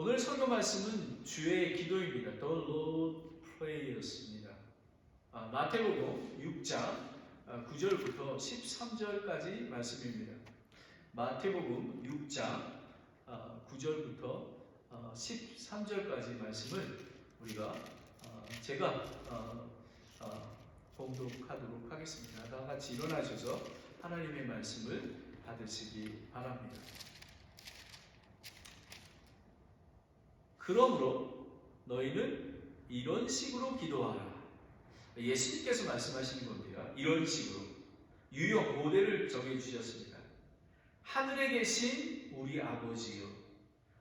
오늘 설교 말씀은 주의 기도입니다. The Lord Prayer였습니다. 마태복음 6장 9절부터 13절까지 말씀입니다. 마태복음 6장 9절부터 13절까지 말씀을 우리가 제가 봉독하도록 하겠습니다. 다 같이 일어나셔서 하나님의 말씀을 받으시기 바랍니다. 그러므로 너희는 이런 식으로 기도하라. 예수님께서 말씀하시는 겁니다. 이런 식으로 유형 모델을 정해주셨습니다. 하늘에 계신 우리 아버지요.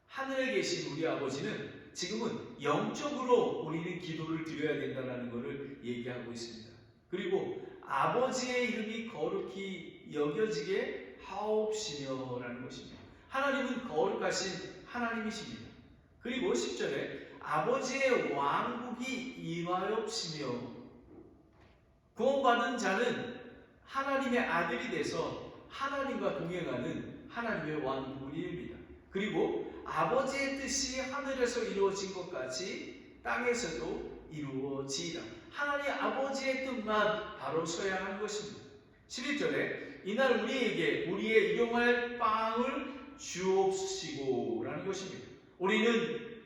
하늘에 계신 우리 아버지는 지금은 영적으로 우리는 기도를 드려야 된다는 것을 얘기하고 있습니다. 그리고 아버지의 이름이 거룩히 여겨지게 하옵시며라는 것입니다. 하나님은 거룩하신 하나님이십니다. 그리고 10절에 아버지의 왕국이 임하옵시며, 구원받은 자는 하나님의 아들이 돼서 하나님과 동행하는 하나님의 왕국을 이룹니다. 그리고 아버지의 뜻이 하늘에서 이루어진 것 같이 땅에서도 이루어지이다. 하나님 아버지의 뜻만 바로 서야 하는 것입니다. 11절에 이날 우리에게 우리의 일용할 빵을 주옵시고 라는 것입니다. 우리는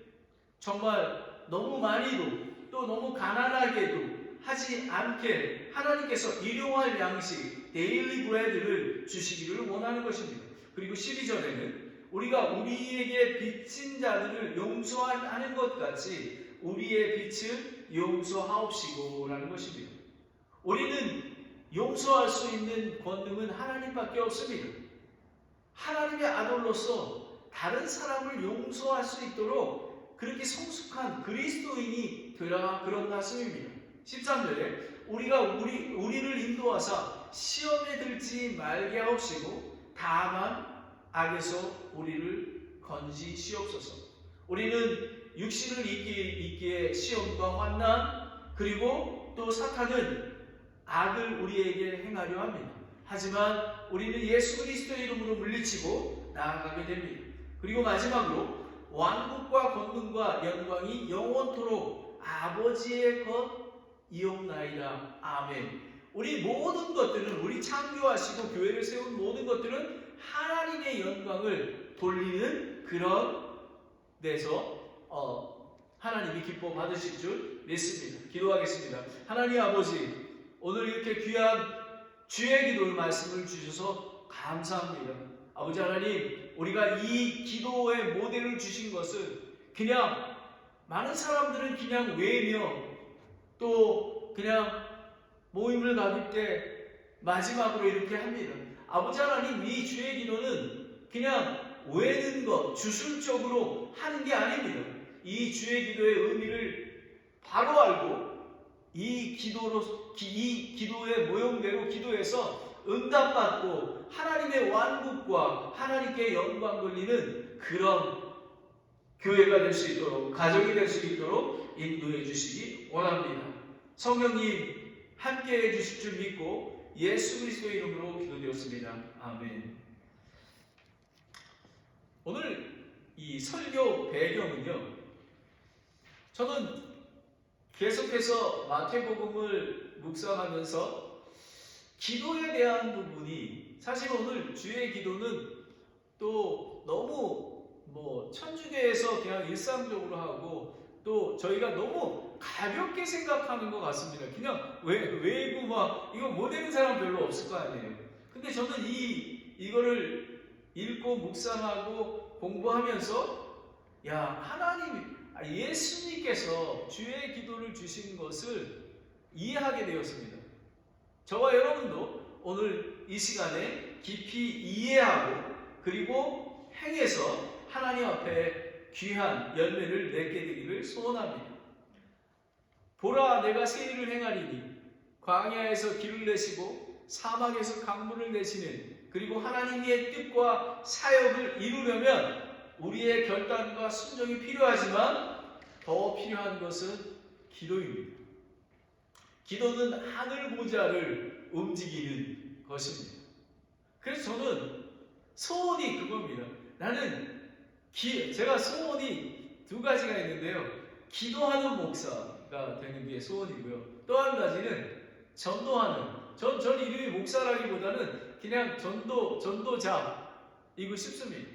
정말 너무 많이도 또 너무 가난하게도 하지 않게 하나님께서 일용할 양식, 데일리 브레드를 주시기를 원하는 것입니다. 그리고 12절에는 우리가 우리에게 빚진 자들을 용서하는 것 같이 우리의 빚을 용서하옵시고 라는 것입니다. 우리는 용서할 수 있는 권능은 하나님밖에 없습니다. 하나님의 아들로서 다른 사람을 용서할 수 있도록 그렇게 성숙한 그리스도인이 되라, 그런 말씀입니다. 13절에 우리가 우리를 인도하사 시험에 들지 말게 하옵시고 다만 악에서 우리를 건지시옵소서. 우리는 육신을 있기에 시험과 환난, 그리고 또 사탄은 악을 우리에게 행하려 합니다. 하지만 우리는 예수 그리스도의 이름으로 물리치고 나아가게 됩니다. 그리고 마지막으로 왕국과 권능과 영광이 영원토록 아버지의 것이옵나이다. 아멘. 우리 모든 것들은, 우리 창조하시고 교회를 세운 모든 것들은 하나님의 영광을 돌리는 그런 데서 하나님이 기뻐 받으실 줄 믿습니다. 기도하겠습니다. 하나님 아버지, 오늘 이렇게 귀한 주의 기도의 말씀을 주셔서 감사합니다. 아버지 하나님, 우리가 이 기도의 모델을 주신 것은 그냥 많은 사람들은 그냥 외며 또 그냥 모임을 가질 때 마지막으로 이렇게 합니다. 아버지 하나님, 이 주의 기도는 그냥 외는 것, 주술적으로 하는 게 아닙니다. 이 주의 기도의 의미를 바로 알고 이 기도의 모형대로 기도해서 응답받고 하나님의 왕국과 하나님께 영광 돌리는 그런 교회가 될 수 있도록, 가정이 될 수 있도록 인도해 주시기 원합니다. 성령님 함께해 주실 줄 믿고 예수 그리스도의 이름으로 기도드렸습니다. 아멘. 오늘 이 설교 배경은요, 저는 계속해서 마태복음을 묵상하면서 기도에 대한 부분이, 사실 오늘 주의 기도는 또 너무 천주교에서 그냥 일상적으로 하고 또 저희가 너무 가볍게 생각하는 것 같습니다. 그냥 외고 막 이거 못 읽는 사람 별로 없을 거 아니에요. 근데 저는 이거를 읽고 묵상하고 공부하면서 하나님, 예수님께서 주의 기도를 주신 것을 이해하게 되었습니다. 저와 여러분도 오늘 이 시간에 깊이 이해하고 그리고 행해서 하나님 앞에 귀한 열매를 맺게 되기를 소원합니다. 보라, 내가 새 일을 행하리니 광야에서 길을 내시고 사막에서 강물을 내시는, 그리고 하나님의 뜻과 사역을 이루려면 우리의 결단과 순종이 필요하지만 더 필요한 것은 기도입니다. 기도는 하늘 보좌를 움직이는 것입니다. 그래서 저는 소원이 그겁니다. 나는 제가 소원이 두 가지가 있는데요. 기도하는 목사가 되는 게 소원이고요. 또 한 가지는 전도하는. 전 이름이 목사라기보다는 그냥 전도자이고 싶습니다.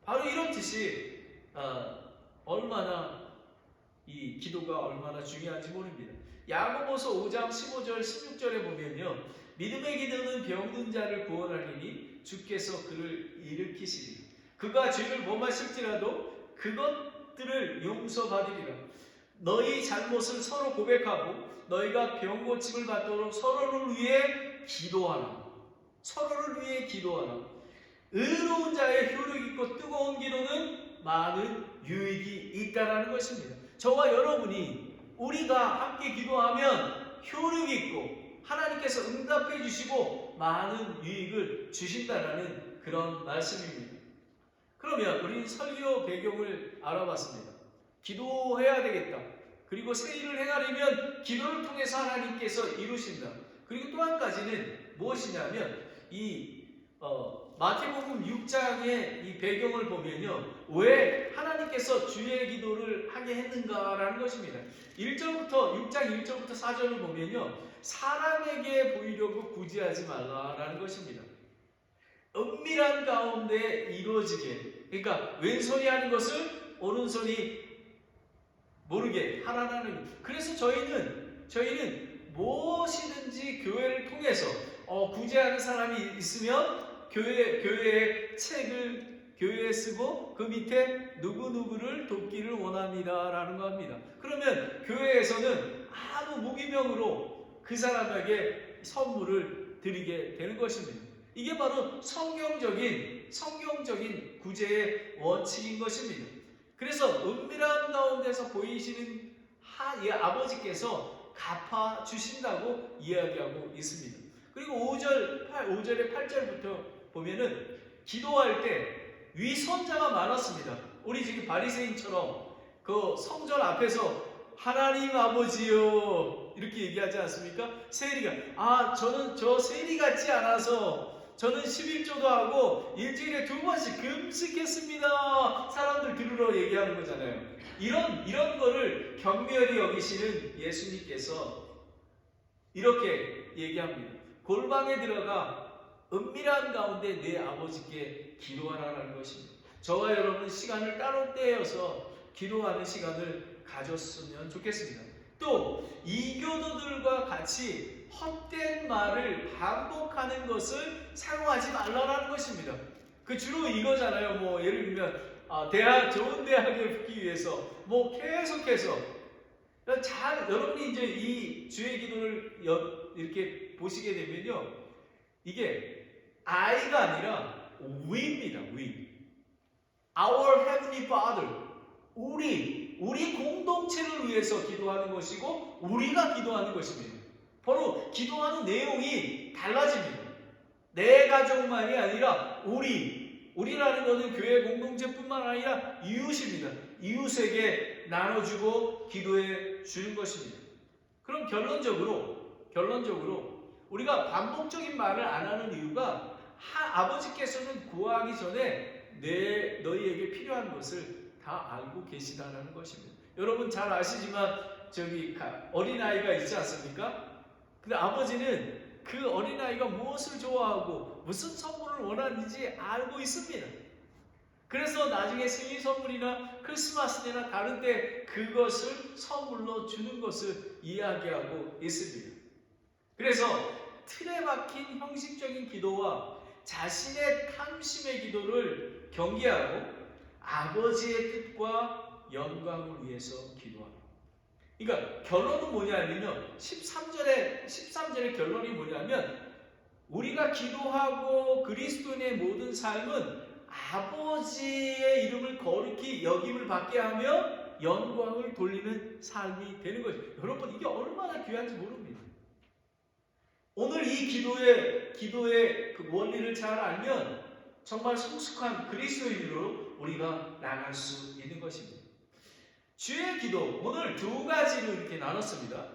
바로 이런 뜻이 얼마나 이 기도가 얼마나 중요한지 모릅니다. 야고보서 5장 15절 16절에 보면요. 믿음의 기도는 병든 자를 구원하리니 주께서 그를 일으키시리라. 그가 죄를 범하실지라도 그것들을 용서받으리라. 너희 잘못을 서로 고백하고 너희가 병 고침을 받도록 서로를 위해 기도하라. 서로를 위해 기도하라. 의로운 자의 효력 있고 뜨거운 기도는 많은 유익이 있다라는 것입니다. 저와 여러분이 우리가 함께 기도하면 효력 있고 하나님께서 응답해 주시고 많은 유익을 주신다라는 그런 말씀입니다. 그러면 우리는 설교 배경을 알아봤습니다. 기도해야 되겠다. 그리고 새 일을 행하려면 기도를 통해서 하나님께서 이루신다. 그리고 또 한 가지는 무엇이냐면 마태복음 6장의 이 배경을 보면요. 왜 하나님께서 주의 기도를 하게 했는가라는 것입니다. 6장 1절부터 4절을 보면요. 사람에게 보이려고 구제하지 말라라는 것입니다. 은밀한 가운데 이루어지게. 그러니까 왼손이 하는 것을 오른손이 모르게 하라는. 그래서 저희는 무엇이든지 교회를 통해서 구제하는 사람이 있으면 교회의 책을 교회에 쓰고 그 밑에 누구누구를 돕기를 원합니다라는 거 합니다. 그러면 교회에서는 아무 무기명으로 그 사람에게 선물을 드리게 되는 것입니다. 이게 바로 성경적인 구제의 원칙인 것입니다. 그래서 은밀한 가운데서 보이시는 아버지께서 갚아주신다고 이야기하고 있습니다. 그리고 5절의 8절부터 보면은 기도할 때 위선자가 많았습니다. 우리 지금 바리새인처럼 그 성전 앞에서 하나님 아버지요 이렇게 얘기하지 않습니까? 세리가 저는 저 세리 같지 않아서 저는 11조도 하고 일주일에 2번씩 금식했습니다. 사람들 들으러 얘기하는 거잖아요. 이런 거를 경멸히 여기시는 예수님께서 이렇게 얘기합니다. 골방에 들어가 은밀한 가운데 내 아버지께 기도하라는 것입니다. 저와 여러분 시간을 따로 떼어서 기도하는 시간을 가졌으면 좋겠습니다. 또 이교도들과 같이 헛된 말을 반복하는 것을 사용하지 말라라는 것입니다. 그 주로 이거잖아요. 예를 들면 좋은 대학에 붙기 위해서 계속해서 여러분이 이제 이 주의 기도를 이렇게 보시게 되면요, 이게 I가 아니라 we입니다. we. Our Heavenly Father. 우리 공동체를 위해서 기도하는 것이고 우리가 기도하는 것입니다. 바로 기도하는 내용이 달라집니다. 내 가족만이 아니라 우리라는 것은 교회 공동체뿐만 아니라 이웃입니다. 이웃에게 나눠주고 기도해 주는 것입니다. 그럼 결론적으로 우리가 반복적인 말을 안 하는 이유가 아버지께서는 구하기 전에 너희에게 필요한 것을 다 알고 계시다는 것입니다. 여러분 잘 아시지만 어린아이가 있지 않습니까? 근데 아버지는 그 어린아이가 무엇을 좋아하고 무슨 선물을 원하는지 알고 있습니다. 그래서 나중에 생일 선물이나 크리스마스 때나 다른 때 그것을 선물로 주는 것을 이야기하고 있습니다. 그래서 틀에 박힌 형식적인 기도와 자신의 탐심의 기도를 경계하고 아버지의 뜻과 영광을 위해서 기도하라. 그러니까 결론은 뭐냐면요. 13절의 결론이 뭐냐면 우리가 기도하고 그리스도인의 모든 삶은 아버지의 이름을 거룩히 여김을 받게 하며 영광을 돌리는 삶이 되는 거죠. 여러분 이게 얼마나 귀한지 모릅니다. 오늘 이 기도의 그 원리를 잘 알면 정말 성숙한 그리스도인으로 우리가 나갈 수 있는 것입니다. 주의 기도 오늘 두 가지로 이렇게 나눴습니다.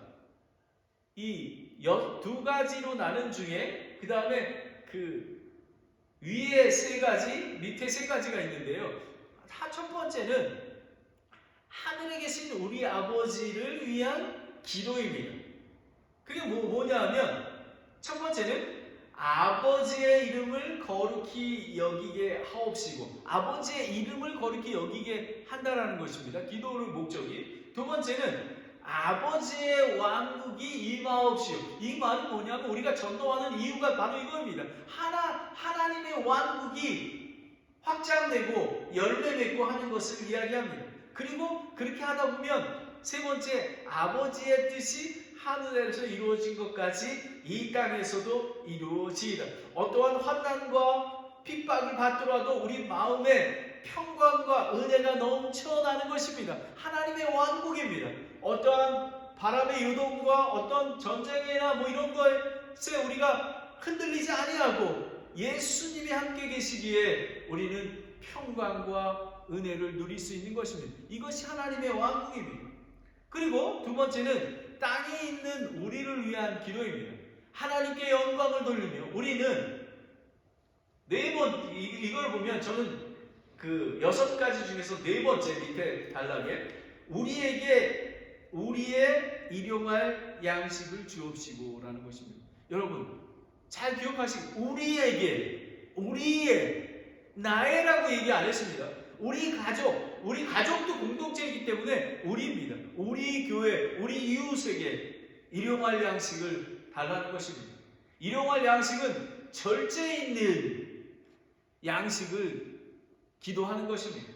이 두 가지로 나눈 중에 그 다음에 그 위에 세 가지, 밑에 세 가지가 있는데요. 첫 번째는 하늘에 계신 우리 아버지를 위한 기도입니다. 그게 뭐냐 하면 첫 번째는 아버지의 이름을 거룩히 여기게 하옵시고, 아버지의 이름을 거룩히 여기게 한다라는 것입니다. 기도의 목적이. 두 번째는 아버지의 왕국이 임하옵시오. 이 말은 뭐냐면 우리가 전도하는 이유가 바로 이겁니다. 하나님의 왕국이 확장되고 열매 맺고 하는 것을 이야기합니다. 그리고 그렇게 하다 보면 세 번째, 아버지의 뜻이 하늘에서 이루어진 것까지 이 땅에서도 이루어지이다. 어떠한 환난과 핍박을 받더라도 우리 마음에 평강과 은혜가 넘쳐나는 것입니다. 하나님의 왕국입니다. 어떠한 바람의 요동과 어떤 전쟁이나 이런 것에 우리가 흔들리지 아니하고 예수님이 함께 계시기에 우리는 평강과 은혜를 누릴 수 있는 것입니다. 이것이 하나님의 왕국입니다. 그리고 두 번째는 땅에 있는 우리를 위한 기도입니다. 하나님께 영광을 돌리며 우리는 이걸 보면 저는 그 6가지 중에서 네 번째 밑에 단락에 우리의 일용할 양식을 주옵시고 라는 것입니다. 여러분 잘 기억하시고 나의라고 얘기 안 했습니다. 우리 가족도 공동체이기 때문에 우리입니다. 우리 교회, 우리 이웃에게 일용할 양식을 달라는 것입니다. 일용할 양식은 절제 있는 양식을 기도하는 것입니다.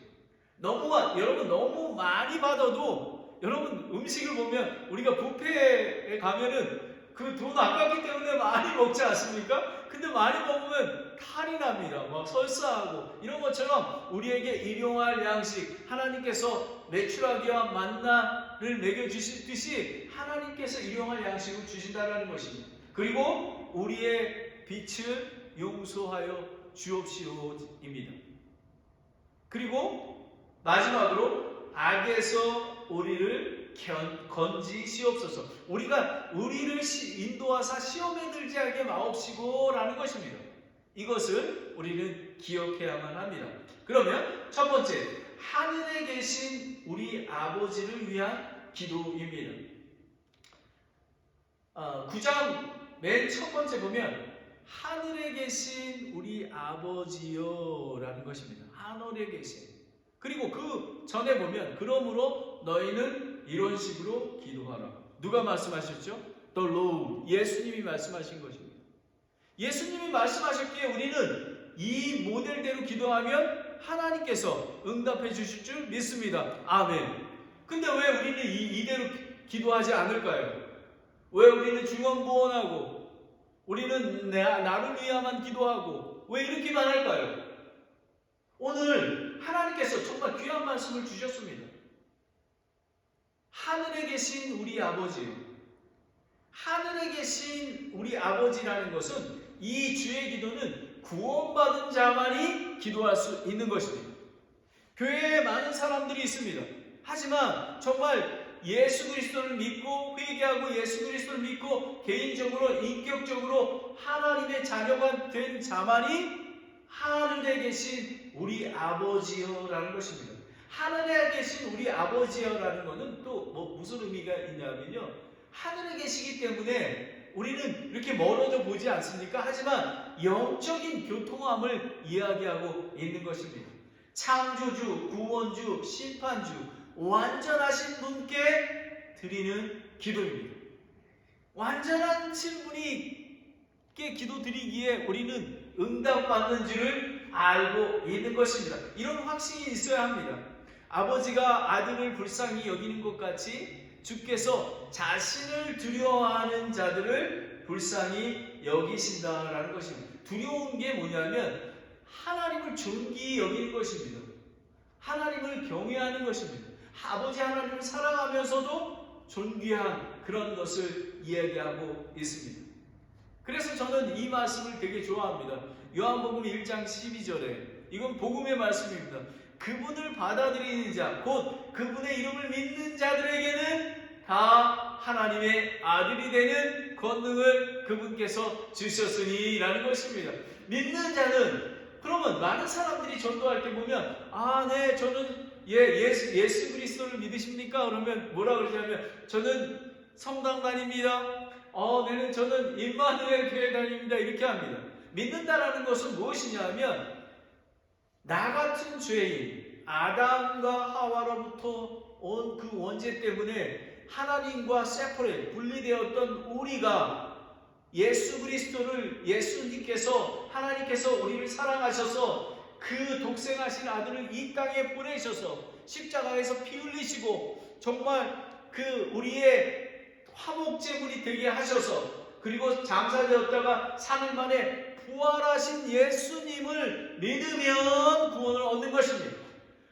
여러분 너무 많이 받아도 여러분 음식을 보면 우리가 뷔페에 가면은 그 돈 아깝기 때문에 많이 먹지 않습니까? 근데 많이 먹으면 탈이 납니다. 설사하고 이런 것처럼 우리에게 일용할 양식, 하나님께서 메추라기와 만나를 먹여주시듯이 하나님께서 일용할 양식을 주신다는 것입니다. 그리고 우리의 빛을 용서하여 주옵시오입니다. 그리고 마지막으로 악에서 우리를 건지시옵소서. 우리를 인도하사 시험에 들지 않게 마옵시고 라는 것입니다. 이것을 우리는 기억해야만 합니다. 그러면 첫 번째, 하늘에 계신 우리 아버지를 위한 기도입니다. 9장 맨 첫 번째 보면 하늘에 계신 우리 아버지여 라는 것입니다. 하늘에 계신. 그리고 그 전에 보면 그러므로 너희는 이런 식으로 기도하라. 누가 말씀하셨죠? The Lord. 예수님이 말씀하신 것입니다. 예수님이 말씀하셨기에 우리는 이 모델대로 기도하면 하나님께서 응답해 주실 줄 믿습니다. 아멘. 근데 왜 우리는 이대로 기도하지 않을까요? 왜 우리는 중언부언하고 우리는 나를 위하만 기도하고 왜 이렇게만 할까요? 오늘 하나님께서 정말 귀한 말씀을 주셨습니다. 하늘에 계신 우리 아버지, 하늘에 계신 우리 아버지라는 것은 이 주의 기도는 구원받은 자만이 기도할 수 있는 것입니다. 교회에 많은 사람들이 있습니다. 하지만 정말 예수 그리스도를 믿고 회개하고 예수 그리스도를 믿고 개인적으로 인격적으로 하나님의 자녀가 된 자만이 하늘에 계신 우리 아버지여라는 것입니다. 하늘에 계신 우리 아버지여라는 것은 또 무슨 의미가 있냐면요, 하늘에 계시기 때문에 우리는 이렇게 멀어져 보지 않습니까? 하지만 영적인 교통함을 이야기하고 있는 것입니다. 창조주, 구원주, 심판주, 완전하신 분께 드리는 기도입니다. 완전하신 분께 기도 드리기에 우리는 응답받는 줄을 알고 있는 것입니다. 이런 확신이 있어야 합니다. 아버지가 아들을 불쌍히 여기는 것 같이 주께서 자신을 두려워하는 자들을 불쌍히 여기신다라는 것입니다. 두려운 게 뭐냐면 하나님을 존귀히 여기는 것입니다. 하나님을 경외하는 것입니다. 아버지 하나님을 사랑하면서도 존귀한 그런 것을 이야기하고 있습니다. 그래서 저는 이 말씀을 되게 좋아합니다. 요한복음 1장 12절에 이건 복음의 말씀입니다. 그분을 받아들이는 자, 곧 그분의 이름을 믿는 자들에게는 다 하나님의 아들이 되는 권능을 그분께서 주셨으니 라는 것입니다. 믿는 자는 그러면 많은 사람들이 전도할 때 보면 네, 저는 예수 그리스도를 믿으십니까? 그러면 뭐라 그러냐면 저는 성당 다닙니다. 저는 임마누엘 교회 다닙니다. 이렇게 합니다. 믿는다라는 것은 무엇이냐면 나 같은 죄인 아담과 하와로부터 온 그 원죄 때문에 하나님과 세퍼레이트 분리되었던 우리가 예수 그리스도를 하나님께서 우리를 사랑하셔서 그 독생하신 아들을 이 땅에 보내셔서 십자가에서 피 흘리시고 정말 그 우리의 화목제물이 되게 하셔서 그리고 장사되었다가 3일 만에 부활하신 예수님을 믿으면 구원을 얻는 것입니다.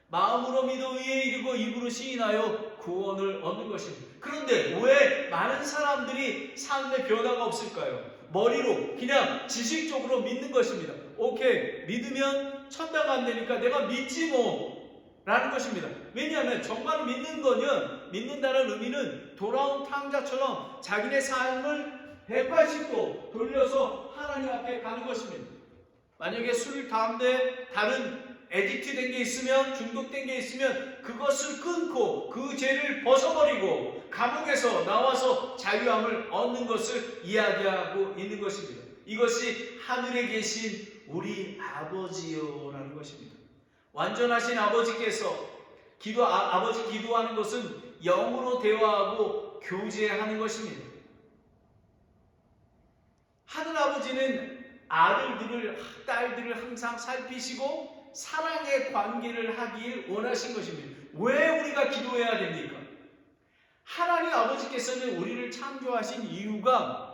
마음으로 믿어 의에 이르고 입으로 시인하여 구원을 얻는 것입니다. 그런데 왜 많은 사람들이 삶의 변화가 없을까요? 머리로 그냥 지식적으로 믿는 것입니다. 오케이, 믿으면 천당 안 되니까 내가 믿지 뭐 라는 것입니다. 왜냐하면 정말 믿는다는 의미는 돌아온 탕자처럼 자기네 삶을 180도 돌려서 하나님 앞에 가는 것입니다. 만약에 술, 담배, 다른 에디트 된 게 있으면, 중독된 게 있으면 그것을 끊고 그 죄를 벗어버리고 감옥에서 나와서 자유함을 얻는 것을 이야기하고 있는 것입니다. 이것이 하늘에 계신 우리 아버지요라는 것입니다. 완전하신 아버지께서 아버지 기도하는 것은 영으로 대화하고 교제하는 것입니다. 하늘 아버지는 딸들을 항상 살피시고 사랑의 관계를 하길 원하신 것입니다. 왜 우리가 기도해야 됩니까? 하나님 아버지께서는 우리를 창조하신 이유가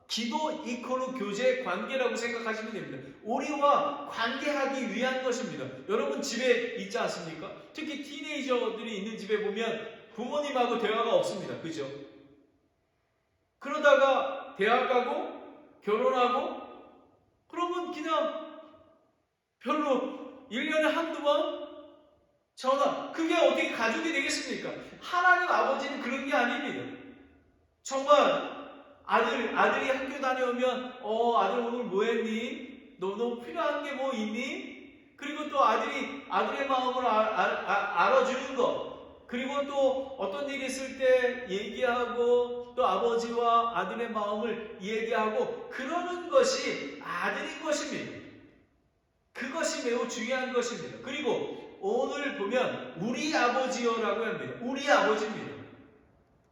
기도 이퀄로 교제 관계라고 생각하시면 됩니다. 우리와 관계하기 위한 것입니다. 여러분 집에 있지 않습니까? 특히 티네이저들이 있는 집에 보면 부모님하고 대화가 없습니다. 그죠? 그러다가 대학 가고 결혼하고 그러면 그냥 별로 1년에 한두 번 전화. 그게 어떻게 가족이 되겠습니까? 하나님 아버지는 그런 게 아닙니다. 정말 아들이 학교 다녀오면 아들 오늘 뭐 했니? 너 필요한 게 뭐 있니? 그리고 또 아들의 마음을 알아주는 것. 그리고 또 어떤 일이 있을 때 얘기하고 또 아버지와 아들의 마음을 얘기하고 그러는 것이 아들인 것입니다. 그것이 매우 중요한 것입니다. 그리고 오늘 보면 우리 아버지요라고 합니다. 우리 아버지입니다.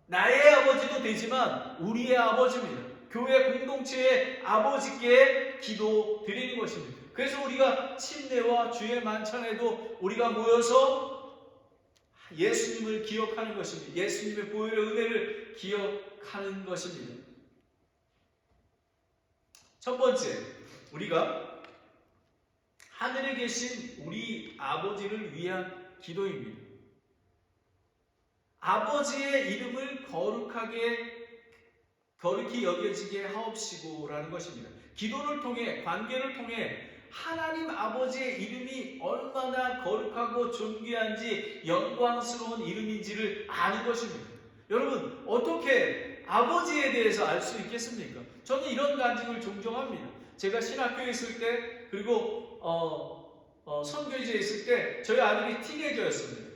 나의 아버지도 되지만 우리의 아버지입니다. 교회 공동체의 아버지께 기도 드리는 것입니다. 그래서 우리가 침례와 주의 만찬에도 우리가 모여서 예수님을 기억하는 것입니다. 예수님의 보혈의 은혜를 기억하는 것입니다. 첫 번째, 우리가 하늘에 계신 우리 아버지를 위한 기도입니다. 아버지의 이름을 거룩히 여겨지게 하옵시고라는 것입니다. 기도를 통해, 관계를 통해 하나님 아버지의 이름이 얼마나 거룩하고 존귀한지 영광스러운 이름인지를 아는 것입니다. 여러분, 어떻게 아버지에 대해서 알 수 있겠습니까? 저는 이런 간증을 종종 합니다. 제가 신학교에 있을 때, 그리고 선교지에 있을 때 저희 아들이 티네이저였습니다.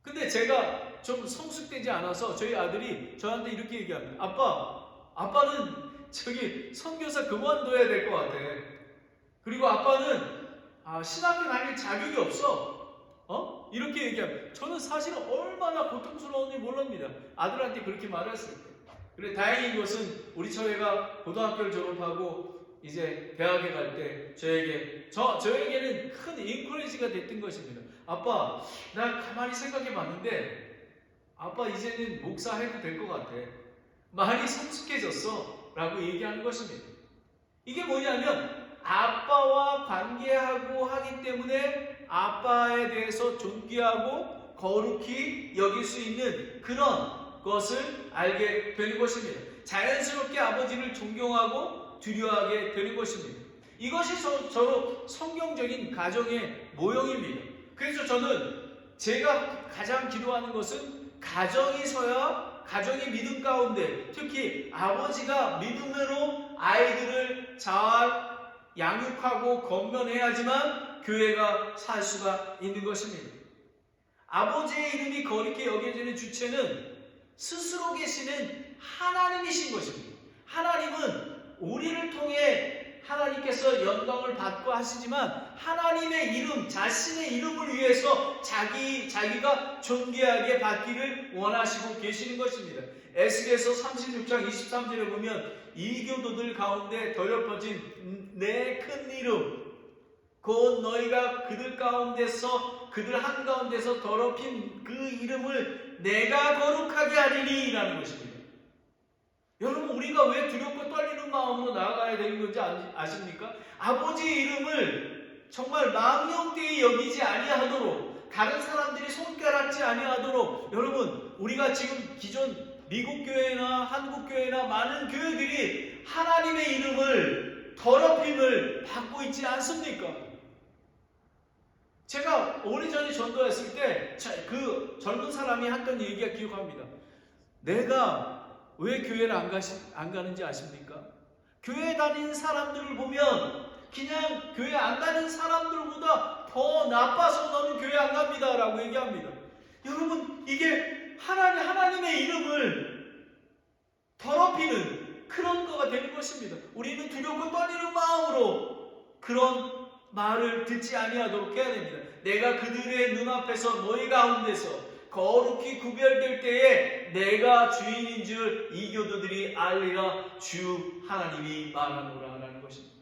근데 제가 좀 성숙되지 않아서 저희 아들이 저한테 이렇게 얘기합니다. 아빠는 저기 선교사 그만둬야 될 것 같아. 그리고 아빠는 신학교 다닐 자격이 없어. 이렇게 얘기합니다. 저는 사실은 얼마나 고통스러운지 몰랍니다. 아들한테 그렇게 말했을 때. 그래 다행인 것은 우리 처애가 고등학교를 졸업하고 이제 대학에 갈 때 저에게는 큰 인커리지가 됐던 것입니다. 아빠, 나 가만히 생각해 봤는데 아빠 이제는 목사 해도 될 것 같아. 많이 성숙해졌어 라고 얘기하는 것입니다. 이게 뭐냐면 아빠와 관계하고 하기 때문에 아빠에 대해서 존귀하고 거룩히 여길 수 있는 그런 것을 알게 되는 것입니다. 자연스럽게 아버지를 존경하고 두려워하게 되는 것입니다. 이것이 저로 성경적인 가정의 모형입니다. 그래서 저는 제가 가장 기도하는 것은 가정이 서야 가정의 믿음 가운데 특히 아버지가 믿음으로 아이들을 잘 양육하고 건면해야지만 교회가 살 수가 있는 것입니다. 아버지의 이름이 거룩히 여겨지는 주체는 스스로 계시는 하나님이신 것입니다. 하나님은 우리를 통해 하나님께서 영광을 받고 하시지만 하나님의 이름, 자신의 이름을 위해서 자기가 존귀하게 받기를 원하시고 계시는 것입니다. 에스겔서 36장 23절에 보면 이교도들 가운데 더럽혀진 내 큰 이름 곧 너희가 그들 한가운데서 더럽힌 그 이름을 내가 거룩하게 하리니 라는 것입니다. 여러분, 우리가 왜 두렵고 떨리는 마음으로 나아가야 되는 건지 아십니까? 아버지의 이름을 정말 망령되이 여기지 아니하도록, 다른 사람들이 손가락질 아니하도록, 여러분, 우리가 지금 기존 미국 교회나 한국 교회나 많은 교회들이 하나님의 이름을 더럽힘을 받고 있지 않습니까? 제가 오래전에 전도했을 때 그 젊은 사람이 했던 얘기가 기억합니다. 내가 왜 교회를 안 가는지 아십니까? 교회 다니는 사람들을 보면 그냥 교회 안 다니는 사람들보다 더 나빠서 너는 교회 안 갑니다 라고 얘기합니다. 여러분, 이게 하나님의 이름을 더럽히는 그런 거가 되는 것입니다. 우리는 두렵고 떨리는 마음으로 그런 말을 듣지 아니하도록 해야 됩니다. 내가 그들의 눈앞에서 너희 가운데서 거룩히 구별될 때에 내가 주인인 줄 이교도들이 알리라. 주 하나님이 말하노라 라는 것입니다.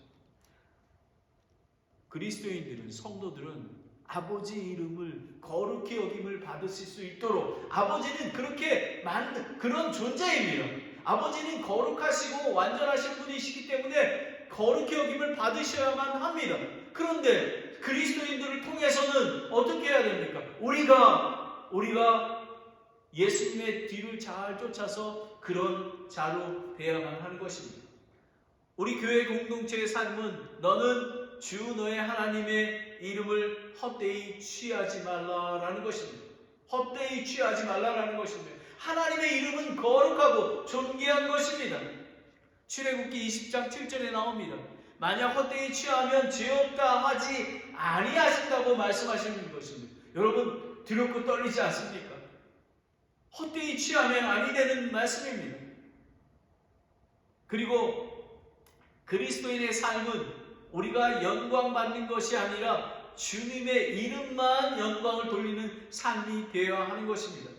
그리스도인들은, 성도들은 아버지의 이름을 거룩히 여김을 받으실 수 있도록, 아버지는 그렇게 만든 그런 존재입니다. 아버지는 거룩하시고 완전하신 분이시기 때문에 거룩히 여김을 받으셔야만 합니다. 그런데 그리스도인들을 통해서는 어떻게 해야 됩니까? 우리가 예수님의 뒤를 잘 쫓아서 그런 자로 되어야만 하는 것입니다. 우리 교회 공동체의 삶은 너는 주 너의 하나님의 이름을 헛되이 취하지 말라라는 것입니다. 헛되이 취하지 말라라는 것입니다. 하나님의 이름은 거룩하고 존귀한 것입니다. 출애굽기 20장 7절에 나옵니다. 만약 헛되이 취하면 죄 없다 하지 아니하신다고 말씀하시는 것입니다. 여러분, 두렵고 떨리지 않습니까? 헛되이 취하면 아니 되는 말씀입니다. 그리고 그리스도인의 삶은 우리가 영광 받는 것이 아니라 주님의 이름만 영광을 돌리는 삶이 되어야 하는 것입니다.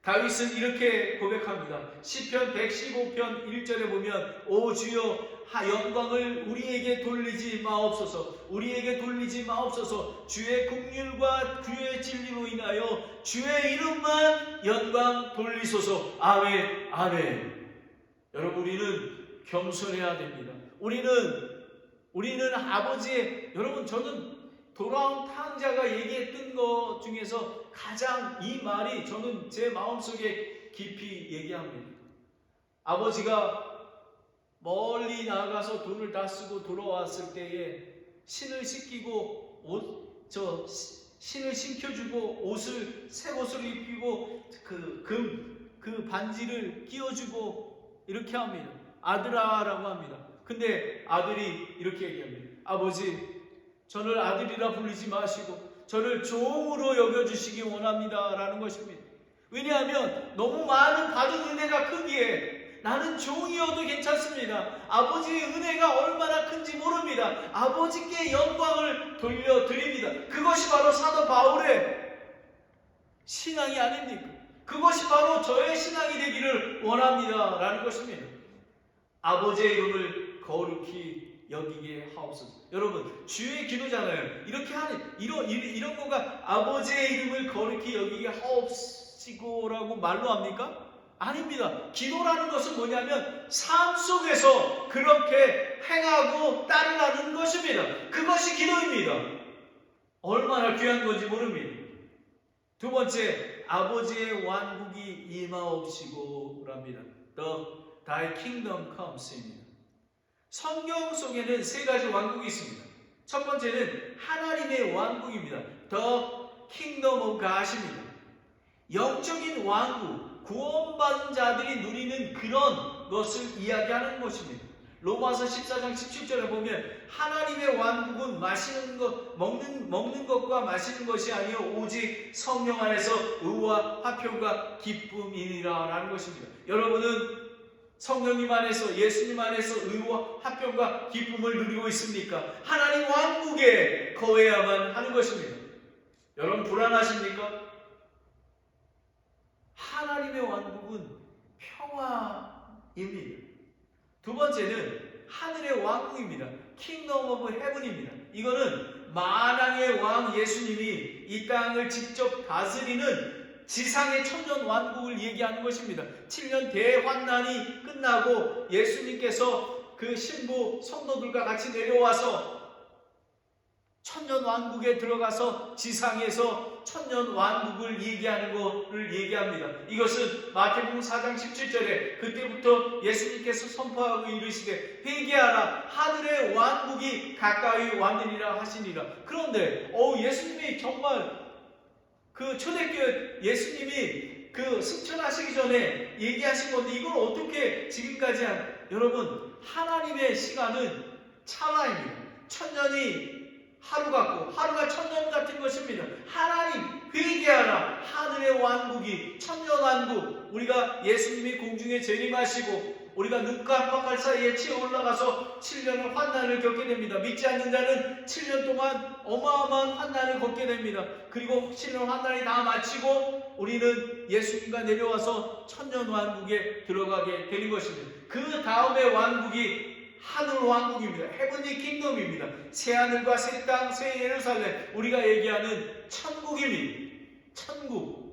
다윗은 이렇게 고백합니다. 시편 115편 1절에 보면 오 주여 영광을 우리에게 돌리지 마옵소서. 우리에게 돌리지 마옵소서. 주의 긍휼과 주의 진리로 인하여 주의 이름만 영광 돌리소서. 아멘 아멘. 여러분, 우리는 겸손해야 됩니다. 우리는 아버지의, 여러분, 저는 돌아온 탕자가 얘기했던 것 중에서 가장 이 말이 저는 제 마음속에 깊이 얘기합니다. 아버지가 멀리 나가서 돈을 다 쓰고 돌아왔을 때에 신을 씻기고 신을 신겨주고 새 옷을 입히고 그 반지를 끼워주고 이렇게 합니다. 아들아라고 합니다. 근데 아들이 이렇게 얘기합니다. 아버지, 저를 아들이라 부르지 마시고 저를 종으로 여겨주시기 원합니다 라는 것입니다. 왜냐하면 너무 많은 받은 은혜가 크기에 나는 종이어도 괜찮습니다. 아버지의 은혜가 얼마나 큰지 모릅니다. 아버지께 영광을 돌려드립니다. 그것이 바로 사도 바울의 신앙이 아닙니까? 그것이 바로 저의 신앙이 되기를 원합니다 라는 것입니다. 아버지의 이름을 거룩히 여기게 하옵소서. 여러분, 주의 기도잖아요. 이렇게 하는 이런 거가 아버지의 이름을 거룩히 여기게 하옵시고라고 말로 합니까? 아닙니다. 기도라는 것은 뭐냐면 삶 속에서 그렇게 행하고 따르라는 것입니다. 그것이 기도입니다. 얼마나 귀한 건지 모릅니다. 두 번째, 아버지의 왕국이 임하옵시고랍니다. Thy kingdom comes입니다. 성경 속에는 세 가지 왕국이 있습니다. 첫 번째는 하나님의 왕국입니다. The kingdom of God입니다. 영적인 왕국, 구원받은 자들이 누리는 그런 것을 이야기하는 것입니다. 로마서 14장 17절에 보면 하나님의 왕국은 마시는 것, 먹는 것과 마시는 것이 아니요 오직 성령 안에서 의와 화평과 기쁨이니라 라는 것입니다. 여러분은 성령님 안에서, 예수님 안에서 의와 화평과 기쁨을 누리고 있습니까? 하나님 왕국에 거해야만 하는 것입니다. 여러분 불안하십니까? 하나님의 왕국은 평화입니다. 두 번째는 하늘의 왕국입니다. Kingdom of Heaven입니다. 이거는 만왕의 왕 예수님이 이 땅을 직접 다스리는 지상의 천년 왕국을 얘기하는 것입니다. 7년 대환난이 끝나고 예수님께서 그 신부 성도들과 같이 내려와서 천년 왕국에 들어가서 지상에서 천년 왕국을 얘기하는 것을 얘기합니다. 이것은 마태복음 4장 17절에 그때부터 예수님께서 선포하고 이르시되 회개하라 하늘의 왕국이 가까이 왔느니라 하시니라. 그런데 예수님이 정말 그 초대교회 예수님이 그 승천하시기 전에 얘기하신 건데 이걸 어떻게 지금까지 여러분 하나님의 시간은 찰나입니다. 천년이 하루 같고 하루가 천년 같은 것입니다. 하나님 회개하라 하늘의 왕국이 천년왕국 우리가 예수님이 공중에 재림하시고 우리가 눈과 깜빡할 사이에 치어 올라가서 7년의 환난을 겪게 됩니다. 믿지 않는 자는 7년 동안 어마어마한 환난을 겪게 됩니다. 그리고 7년 환난이 다 마치고 우리는 예수님과 내려와서 천년왕국에 들어가게 되는 것입니다. 그 다음의 왕국이 하늘 왕국입니다. 헤븐리 킹덤입니다. 새 하늘과 새 땅, 새 예루살렘 우리가 얘기하는 천국입니다. 천국.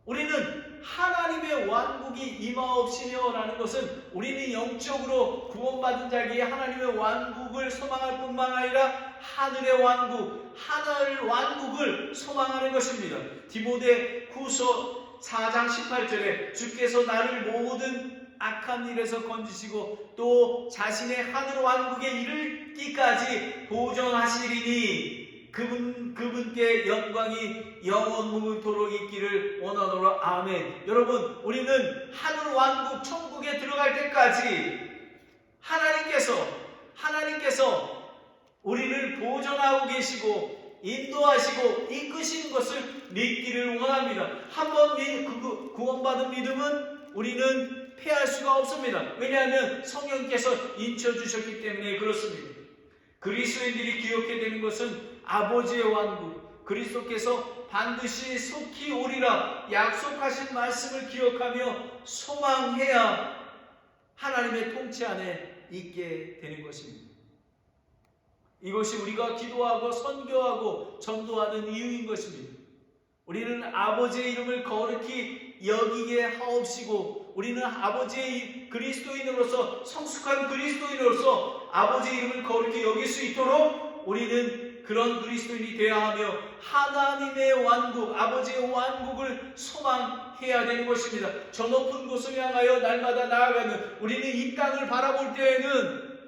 우리는 하나님의 왕국이 임하옵시며라는 것은 우리는 영적으로 구원받은 자에게 하나님의 왕국을 소망할 뿐만 아니라 하늘의 왕국, 하늘 왕국을 소망하는 것입니다. 디모데 후서 4장 18절에 주께서 나를 모든 악한 일에서 건지시고 또 자신의 하늘 왕국에 이르기까지 보존하시리니 그분께 영광이 영원무토록 있기를 원하노라. 아멘. 여러분 우리는 하늘 왕국 천국에 들어갈 때까지 하나님께서 우리를 보존하고 계시고 인도하시고 이끄시는 것을 믿기를 원합니다. 한번 구원받은 믿음은 우리는 패할 수가 없습니다. 왜냐하면 성령께서 인쳐주셨기 때문에 그렇습니다. 그리스도인들이 기억해야 되는 것은 아버지의 왕국, 그리스도께서 반드시 속히 오리라 약속하신 말씀을 기억하며 소망해야 하나님의 통치 안에 있게 되는 것입니다. 이것이 우리가 기도하고 선교하고 전도하는 이유인 것입니다. 우리는 아버지의 이름을 거룩히 여기게 하옵시고 우리는 아버지의 그리스도인으로서 성숙한 그리스도인으로서 아버지의 이름을 거룩히 여길 수 있도록 우리는 그런 그리스도인이 되어야 하며 하나님의 왕국, 아버지의 왕국을 소망해야 되는 것입니다. 저 높은 곳을 향하여 날마다 나아가는 우리는 이 땅을 바라볼 때에는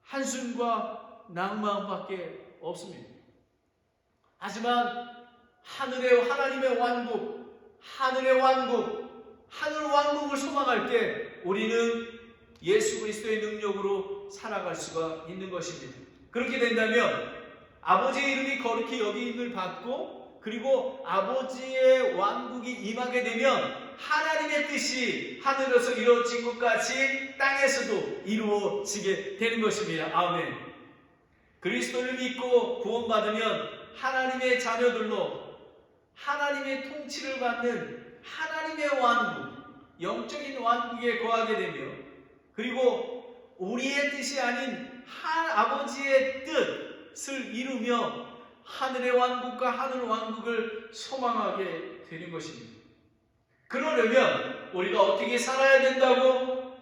한숨과 낭만밖에 없습니다. 하지만 하나님의 왕국, 하늘 왕국을 소망할 때 우리는 예수 그리스도의 능력으로 살아갈 수가 있는 것입니다. 그렇게 된다면 아버지의 이름이 거룩히 여김을 받고 그리고 아버지의 왕국이 임하게 되면 하나님의 뜻이 하늘에서 이루어진 것 같이 땅에서도 이루어지게 되는 것입니다. 아멘. 그리스도를 믿고 구원받으면 하나님의 자녀들로 하나님의 통치를 받는 하나님의 왕국, 영적인 왕국에 거하게 되며 그리고 우리의 뜻이 아닌 아버지의 뜻을 이루며 하늘의 왕국과 하늘 왕국을 소망하게 되는 것입니다. 그러려면 우리가 어떻게 살아야 된다고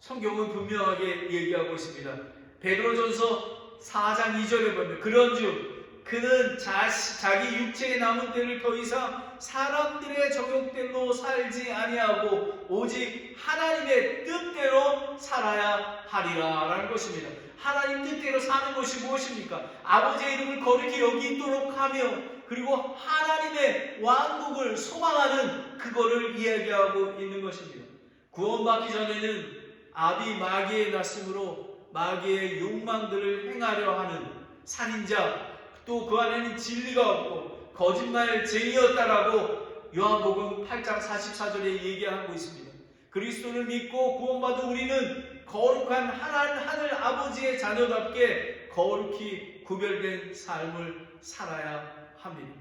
성경은 분명하게 얘기하고 있습니다. 베드로전서 4장 2절에 보면 그런즉 그는 자기 육체에 남은 때를 더 이상 사람들의 정욕대로 살지 아니하고 오직 하나님의 뜻대로 살아야 하리라 라는 것입니다. 하나님 뜻대로 사는 것이 무엇입니까? 아버지의 이름을 거룩히 여기도록 하며 그리고 하나님의 왕국을 소망하는 그거를 이야기하고 있는 것입니다. 구원받기 전에는 아비 마귀의 낯심으로 마귀의 욕망들을 행하려 하는 살인자, 또 그 안에는 진리가 없고 거짓말쟁이였다라고 요한복음 8장 44절에 얘기하고 있습니다. 그리스도를 믿고 구원받은 우리는 거룩한 하늘 아버지의 자녀답게 거룩히 구별된 삶을 살아야 합니다.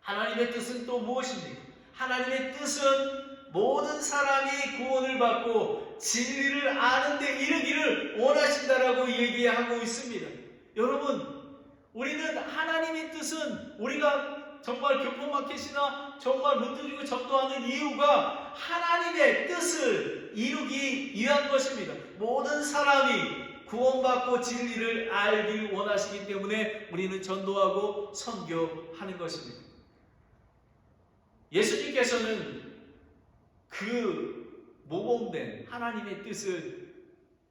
하나님의 뜻은 또 무엇입니까? 하나님의 뜻은 모든 사람이 구원을 받고 진리를 아는 데 이르기를 원하신다라고 얘기하고 있습니다. 여러분, 우리는 하나님의 뜻은 우리가 정말 교포마켓이나 정말 루트리고 전도하는 이유가 하나님의 뜻을 이루기 위한 것입니다. 모든 사람이 구원받고 진리를 알길 원하시기 때문에 우리는 전도하고 선교하는 것입니다. 예수님께서는 그 모범된 하나님의 뜻을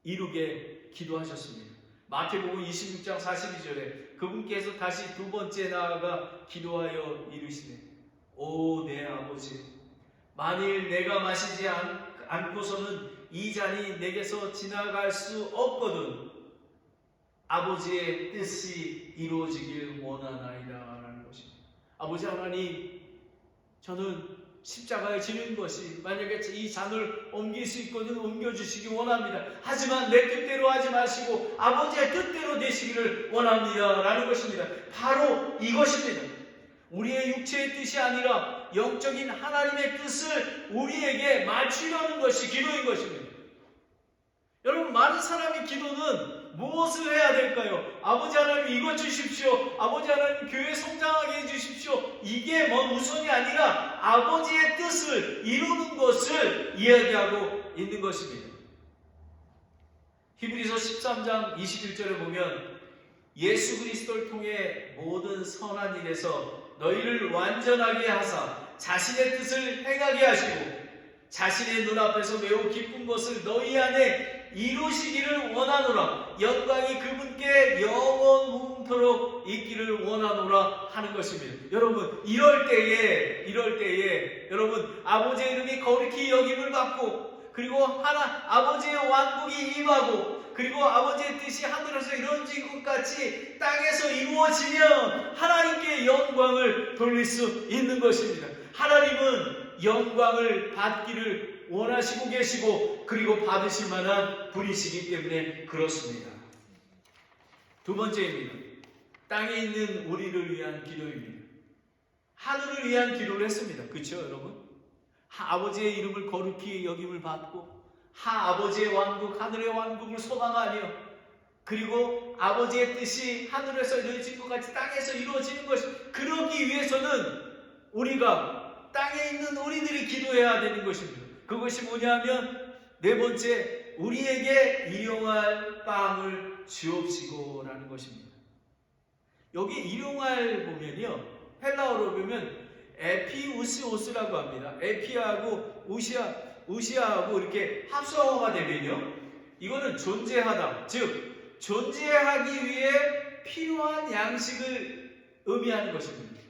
이루게 기도하셨습니다. 마태복음 26장 42절에 그분께서 다시 두 번째 나아가 기도하여 이르시되 오 내 아버지, 만일 내가 마시지 않고서는 이 잔이 내게서 지나갈 수 없거든 아버지의 뜻이 이루어지길 원하나이다 라는 것입니다. 아버지 하나님, 저는 십자가에 지는 것이 만약에 이 잔을 옮길 수 있거든 옮겨주시기 원합니다. 하지만 내 뜻대로 하지 마시고 아버지의 뜻대로 되시기를 원합니다 라는 것입니다. 바로 이것입니다. 우리의 육체의 뜻이 아니라 영적인 하나님의 뜻을 우리에게 맞추려는 것이 기도인 것입니다. 여러분, 많은 사람이 기도는 무엇을 해야 될까요? 아버지 하나님 이것 주십시오. 아버지 하나님 교회 성장하게 해주십시오. 이게 우선이 아니라 아버지의 뜻을 이루는 것을 이야기하고 있는 것입니다. 히브리서 13장 21절에 보면 예수 그리스도를 통해 모든 선한 일에서 너희를 완전하게 하사 자신의 뜻을 행하게 하시고 자신의 눈앞에서 매우 기쁜 것을 너희 안에 이루시기를 원하노라. 영광이 그분께 영원토록 있기를 원하노라 하는 것입니다. 여러분, 이럴 때에 여러분 아버지의 이름이 거룩히 여김을 받고 그리고 아버지의 왕국이 임하고 그리고 아버지의 뜻이 하늘에서 이루어진 것 같이 땅에서 이루어지면 하나님께 영광을 돌릴 수 있는 것입니다. 하나님은 영광을 받기를 원하시고 계시고 그리고 받으실 만한 분이시기 때문에 그렇습니다. 두 번째입니다. 땅에 있는 우리를 위한 기도입니다. 하늘을 위한 기도를 했습니다. 그렇죠, 여러분? 아버지의 이름을 거룩히 여김을 받고 아버지의 왕국, 하늘의 왕국을 소망하며 그리고 아버지의 뜻이 하늘에서 이루어진 것 같이 땅에서 이루어지는 것이, 그러기 위해서는 우리가 땅에 있는 우리들이 기도해야 되는 것입니다. 그것이 뭐냐면 네 번째, 우리에게 일용할 빵을 주옵시고 라는 것입니다. 여기 일용할 보면요, 헬라어로 보면 에피우스오스라고 합니다. 에피하고 우시아하고 이렇게 합성어가 되면요, 이거는 존재하다, 즉 존재하기 위해 필요한 양식을 의미하는 것입니다.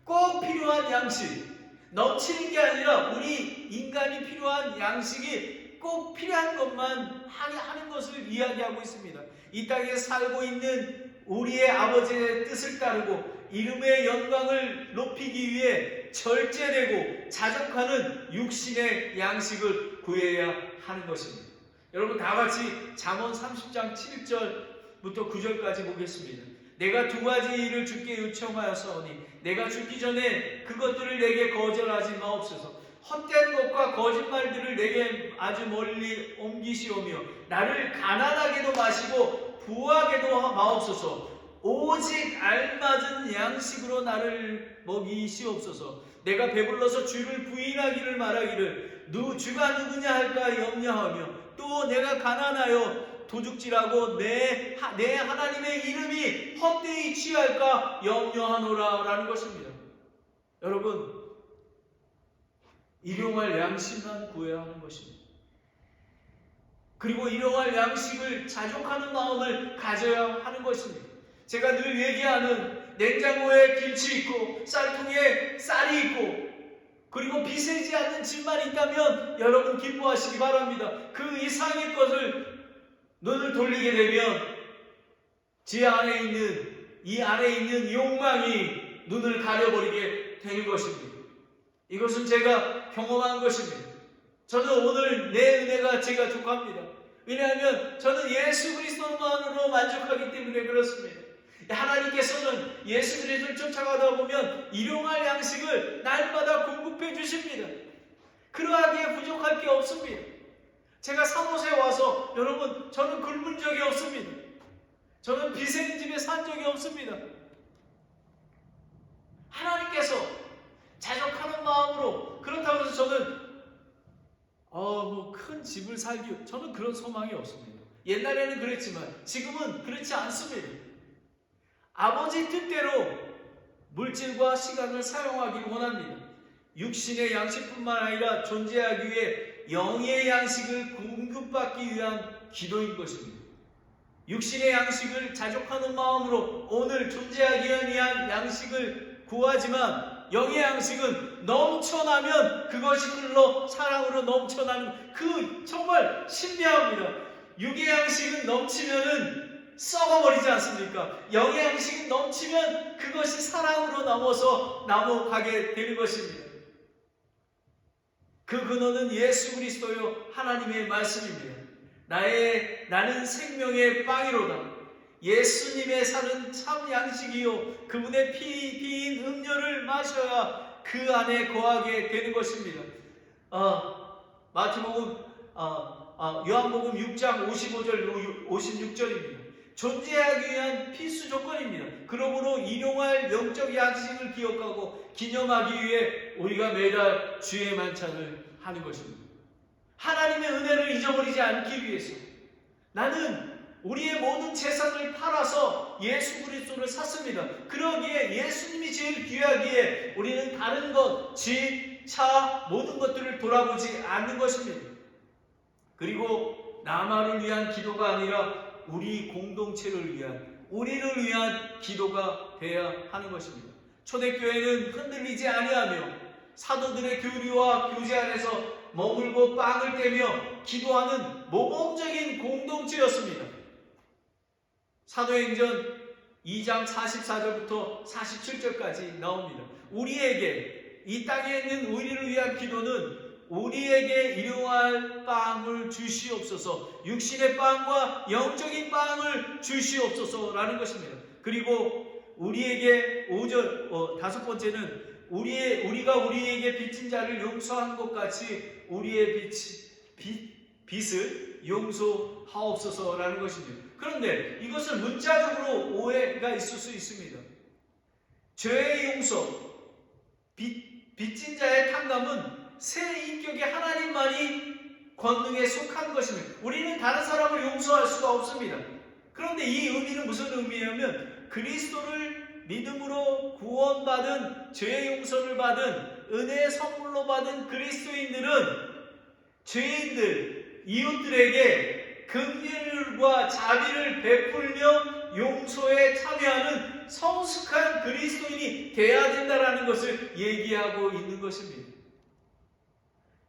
꼭 필요한 양식, 넘치는 게 아니라 우리 인간이 필요한 양식이 꼭 필요한 것만 하는 것을 이야기하고 있습니다. 이 땅에 살고 있는 우리의 아버지의 뜻을 따르고 이름의 영광을 높이기 위해 절제되고 자족하는 육신의 양식을 구해야 하는 것입니다. 여러분, 다 같이 잠언 30장 7절부터 9절까지 보겠습니다. 내가 두 가지 일을 주께 요청하였사오니 내가 죽기 전에 그것들을 내게 거절하지 마옵소서. 헛된 것과 거짓말들을 내게 아주 멀리 옮기시오며 나를 가난하게도 마시고 부하게도 마옵소서. 오직 알맞은 양식으로 나를 먹이시옵소서. 내가 배불러서 주를 부인하기를 말하기를 주가 누구냐 할까 염려하며 또 내가 가난하여 도둑질하고 내 하나님의 이름이 헛되이 취할까 염려하노라 라는 것입니다. 여러분, 일용할 양식만 구해야 하는 것입니다. 그리고 일용할 양식을 자족하는 마음을 가져야 하는 것입니다. 제가 늘 얘기하는 냉장고에 김치 있고 쌀통에 쌀이 있고 그리고 비세지 않는 집만 있다면 여러분 기뻐하시기 바랍니다. 그 이상의 것을 눈을 돌리게 되면 이 안에 있는 욕망이 눈을 가려버리게 되는 것입니다. 이것은 제가 경험한 것입니다. 저는 오늘 내 은혜가 제가 족합니다. 왜냐하면 저는 예수 그리스도만으로 만족하기 때문에 그렇습니다. 하나님께서는 예수 그리스도를 쫓아가다 보면 일용할 양식을 날마다 공급해 주십니다. 그러하기에 부족할 게 없습니다. 제가 산옷에 와서 여러분 저는 굶은 적이 없습니다. 저는 비생집에 산 적이 없습니다. 하나님께서 자족하는 마음으로 그렇다고 해서 저는 큰 집을 살기 저는 그런 소망이 없습니다. 옛날에는 그랬지만 지금은 그렇지 않습니다. 아버지 뜻대로 물질과 시간을 사용하기를 원합니다. 육신의 양식뿐만 아니라 존재하기 위해 영의 양식을 공급받기 위한 기도인 것입니다. 육신의 양식을 자족하는 마음으로 오늘 존재하기 위한 양식을 구하지만 영의 양식은 넘쳐나면 그것이 흘러 사랑으로 넘쳐나는 그 정말 신비합니다. 육의 양식은 넘치면은 썩어버리지 않습니까? 영의 양식은 넘치면 그것이 사랑으로 넘어가게 되는 것입니다. 그 근원은 예수 그리스도요 하나님의 말씀입니다. 나는 생명의 빵이로다. 예수님의 살은 참 양식이요 그분의 피인 음료를 마셔야 그 안에 거하게 되는 것입니다. 요한복음 6장 55절 56절입니다. 존재하기 위한 필수 조건입니다. 그러므로 일용할 영적 양식을 기억하고 기념하기 위해 우리가 매달 주의 만찬을 하는 것입니다. 하나님의 은혜를 잊어버리지 않기 위해서 나는 우리의 모든 재산을 팔아서 예수 그리스도를 샀습니다. 그러기에 예수님이 제일 귀하기에 우리는 다른 것, 집, 차, 모든 것들을 돌아보지 않는 것입니다. 그리고 나만을 위한 기도가 아니라 우리 공동체를 위한, 우리를 위한 기도가 되어야 하는 것입니다. 초대교회는 흔들리지 아니하며 사도들의 교리와 교제 안에서 머물고 빵을 떼며 기도하는 모범적인 공동체였습니다. 사도행전 2장 44절부터 47절까지 나옵니다. 우리에게 이 땅에 있는 우리를 위한 기도는 우리에게 일용할 빵을 주시옵소서, 육신의 빵과 영적인 빵을 주시옵소서라는 것입니다. 그리고 우리에게 다섯 번째는 우리가 우리에게 빚진 자를 용서한 것 같이 우리의 빚을 용서하옵소서라는 것입니다. 그런데 이것을 문자적으로 오해가 있을 수 있습니다. 죄의 용서, 빚진 자의 탕감은 새 인격의 하나님만이 권능에 속한 것입니다. 우리는 다른 사람을 용서할 수가 없습니다. 그런데 이 의미는 무슨 의미냐면 그리스도를 믿음으로 구원받은 죄의 용서를 받은 은혜의 선물로 받은 그리스도인들은 죄인들, 이웃들에게 긍휼과 자비를 베풀며 용서에 참여하는 성숙한 그리스도인이 되어야 된다는 것을 얘기하고 있는 것입니다.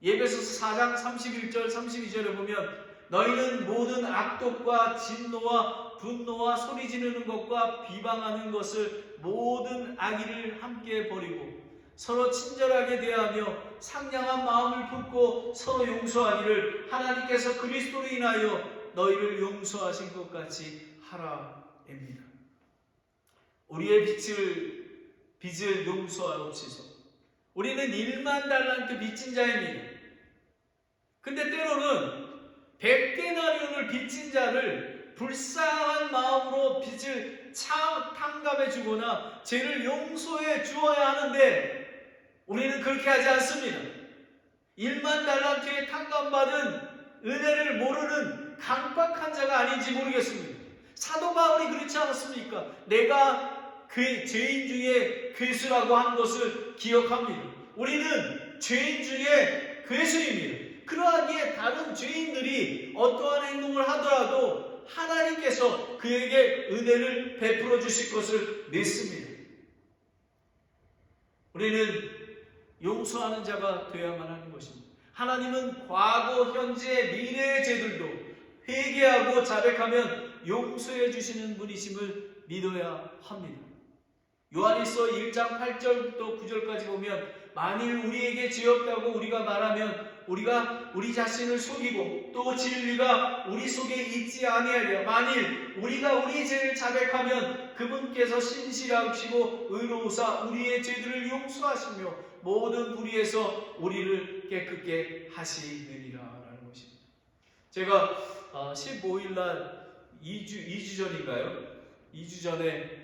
에베소서 4장 31절 32절에 보면 너희는 모든 악독과 진노와 분노와 소리 지르는 것과 비방하는 것을 모든 악의를 함께 버리고 서로 친절하게 대하며 상냥한 마음을 품고 서로 용서하기를 하나님께서 그리스도로 인하여 너희를 용서하신 것 같이 하라입니다. 우리의 빚을 용서하옵소서. 우리는 1만 달란트 빚진 자입니다. 근데 때로는 100데나리온을 빚진 자를 불쌍한 마음으로 빚을 탕감해 주거나 죄를 용서해 주어야 하는데 우리는 그렇게 하지 않습니다. 1만 달란트에 탕감받은 은혜를 모르는 강박한 자가 아닌지 모르겠습니다. 사도 바울이 그렇지 않았습니까? 내가 그 죄인 중에 괴수라고 한 것을 기억합니다. 우리는 죄인 중에 괴수입니다. 그러하기에 다른 죄인들이 어떠한 행동을 하더라도 하나님께서 그에게 은혜를 베풀어 주실 것을 믿습니다. 우리는 용서하는 자가 되어야만 하는 것입니다. 하나님은 과거, 현재, 미래의 죄들도 회개하고 자백하면 용서해 주시는 분이심을 믿어야 합니다. 요한일서 1장 8절부터 9절까지 보면 만일 우리에게 죄 없다고 우리가 말하면 우리가 우리 자신을 속이고 또 진리가 우리 속에 있지 아니하리라. 만일 우리가 우리 죄를 자백하면 그분께서 신실하시고 의로우사 우리의 죄들을 용서하시며 모든 불의에서 우리를 깨끗게 하시느니라 라는 것입니다. 제가 15일날 2주 전인가요? 2주 전에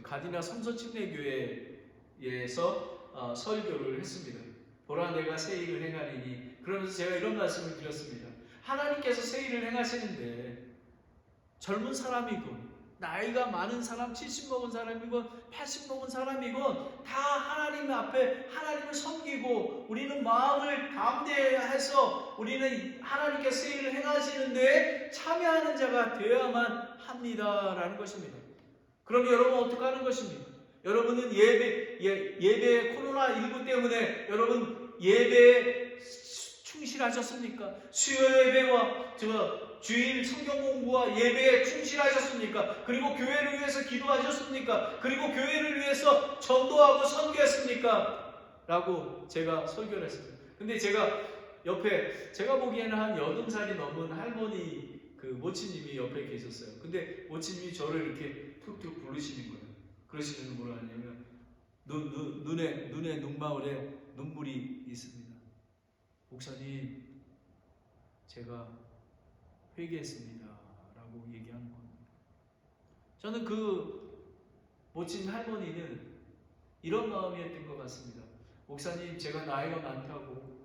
가디나 성서침례교회에서 설교를 했습니다. 보라 내가 새 일을 행하리니. 그러면서 제가 이런 말씀을 드렸습니다. 하나님께서 새 일을 행하시는데 젊은 사람이건 나이가 많은 사람, 70 먹은 사람이건 80 먹은 사람이건 다 하나님 앞에 하나님을 섬기고 우리는 마음을 담대해서 우리는 하나님께 새 일을 행하시는데 참여하는 자가 되어야만 합니다라는 것입니다. 그럼 여러분 어떻게 하는 것입니까? 여러분은 예배 코로나19 때문에 여러분 예배에 충실하셨습니까? 수요 예배와 주일 성경 공부와 예배에 충실하셨습니까? 그리고 교회를 위해서 기도하셨습니까? 그리고 교회를 위해서 전도하고 선교했습니까? 라고 제가 설교를 했습니다. 근데 제가 옆에 제가 보기에는 한 80살이 넘은 할머니 모치님이 옆에 계셨어요. 근데 모치님이 저를 이렇게 툭툭 부르시는 거예요. 그러시는 걸 아니면 눈에 눈망울에 눈물이 있습니다. 목사님, 제가 회개했습니다 라고 얘기하는 겁니다. 저는 그 모친 할머니는 이런 마음이었던 것 같습니다. 목사님, 제가 나이가 많다고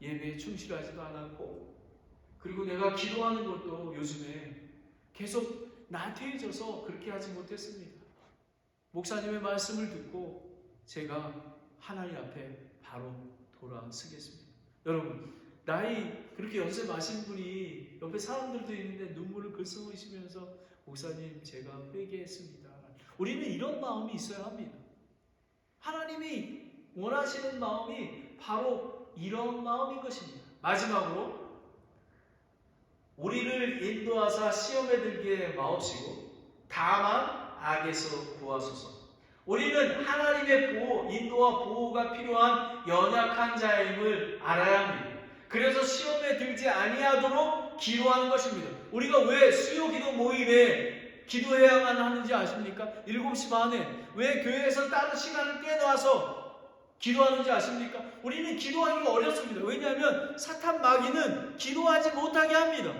예배에 충실하지도 않았고 그리고 내가 기도하는 것도 요즘에 계속 나태해져서 그렇게 하지 못했습니다. 목사님의 말씀을 듣고 제가 하나님 앞에 바로 돌아서겠습니다. 여러분, 나이 그렇게 연세 마신 분이 옆에 사람들도 있는데 눈물을 글썽이시면서 목사님 제가 회개했습니다. 우리는 이런 마음이 있어야 합니다. 하나님이 원하시는 마음이 바로 이런 마음인 것입니다. 마지막으로 우리를 인도하사 시험에 들게 마옵시고 다만 악에서 구하소서. 우리는 하나님의 보호, 인도와 보호가 필요한 연약한 자임을 알아야 합니다. 그래서 시험에 들지 아니하도록 기도하는 것입니다. 우리가 왜 수요 기도 모임에 기도해야만 하는지 아십니까? 7시 반에 왜 교회에서 다른 시간을 떼놔서 기도하는지 아십니까? 우리는 기도하기가 어렵습니다. 왜냐하면 사탄 마귀는 기도하지 못하게 합니다.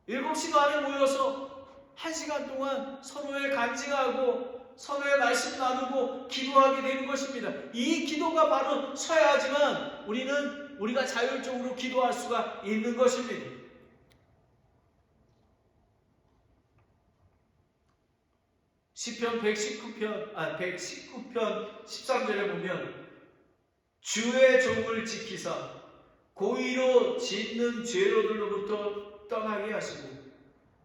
7시 반에 모여서 1시간 동안 서로의 간증하고 서로의 말씀 나누고 기도하게 되는 것입니다. 이 기도가 바로 서야하지만 우리가 자율적으로 기도할 수가 있는 것입니다. 시편 119편 13절에 보면 주의 종을 지키사 고의로 짓는 죄로들로부터 떠나게 하시고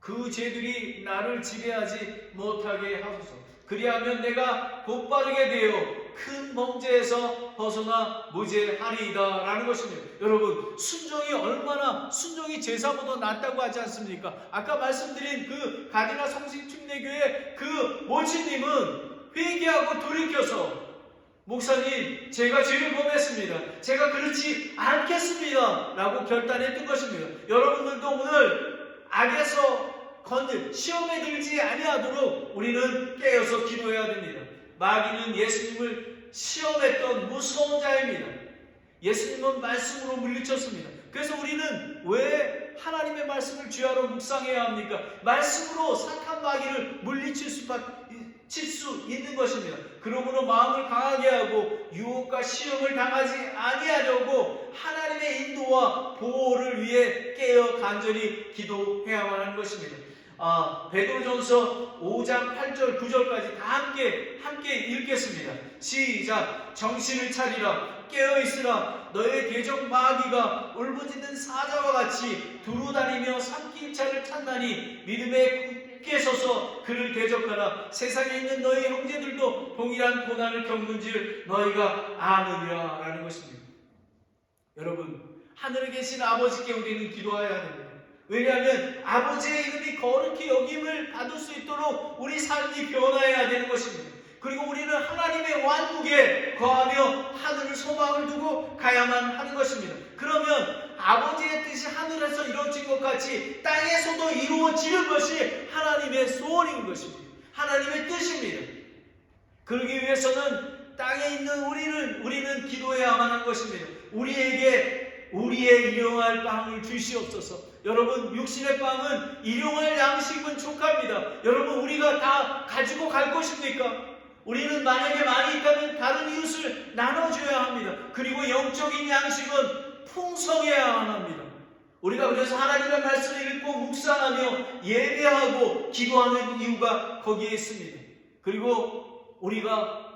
그 죄들이 나를 지배하지 못하게 하소서. 그리하면 내가 곧바르게 되어 큰 범죄에서 벗어나 무죄하리이다 라는 것입니다. 여러분, 순종이 제사보다 낫다고 하지 않습니까? 아까 말씀드린 그 가디나 성심침례교회 그 모치님은 회개하고 돌이켜서 목사님, 제가 죄를 범했습니다. 제가 그렇지 않겠습니다 라고 결단했던 것입니다. 여러분들도 오늘 악에서 시험에 들지 아니하도록 우리는 깨어서 기도해야 됩니다. 마귀는 예수님을 시험했던 무서운 자입니다. 예수님은 말씀으로 물리쳤습니다. 그래서 우리는 왜 하나님의 말씀을 주야로 묵상해야 합니까? 말씀으로 사탄 마귀를 물리칠 수 있는 것입니다. 그러므로 마음을 강하게 하고 유혹과 시험을 당하지 아니하려고 하나님의 인도와 보호를 위해 깨어 간절히 기도해야만 하는 것입니다. 베드로전서 5장 8절 9절까지 다 함께 읽겠습니다. 시작. 정신을 차리라. 깨어있으라. 너의 계적 마귀가 울부짖는 사자와 같이 두루다니며 삼킬 자를 찾나니 믿음의 깨서서 그를 대적하라. 세상에 있는 너희 형제들도 동일한 고난을 겪는 줄 너희가 아느냐 라는 것입니다. 여러분, 하늘에 계신 아버지께 우리는 기도해야 됩니다. 왜냐하면 아버지의 이름이 거룩히 여김을 받을 수 있도록 우리 삶이 변화해야 되는 것입니다. 그리고 우리는 하나님의 왕국에 거하며 하늘을 소망을 두고 가야만 하는 것입니다. 그러면 아버지의 뜻이 하늘에서 이루어진 것 같이 땅에서도 이루어지는 것이 하나님의 소원인 것입니다. 하나님의 뜻입니다. 그러기 위해서는 땅에 있는 우리는 기도해야만 하는 것입니다. 우리에게 우리의 일용할 빵을 주시옵소서. 여러분, 육신의 빵은 일용할 양식은 족합니다. 여러분, 우리가 다 가지고 갈 것입니까? 우리는 만약에 많이 있다면 다른 이웃을 나눠줘야 합니다. 그리고 영적인 양식은 풍성해야만 합니다. 우리가 그래서 하나님의 말씀을 읽고 묵상하며 예배하고 기도하는 이유가 거기에 있습니다. 그리고 우리가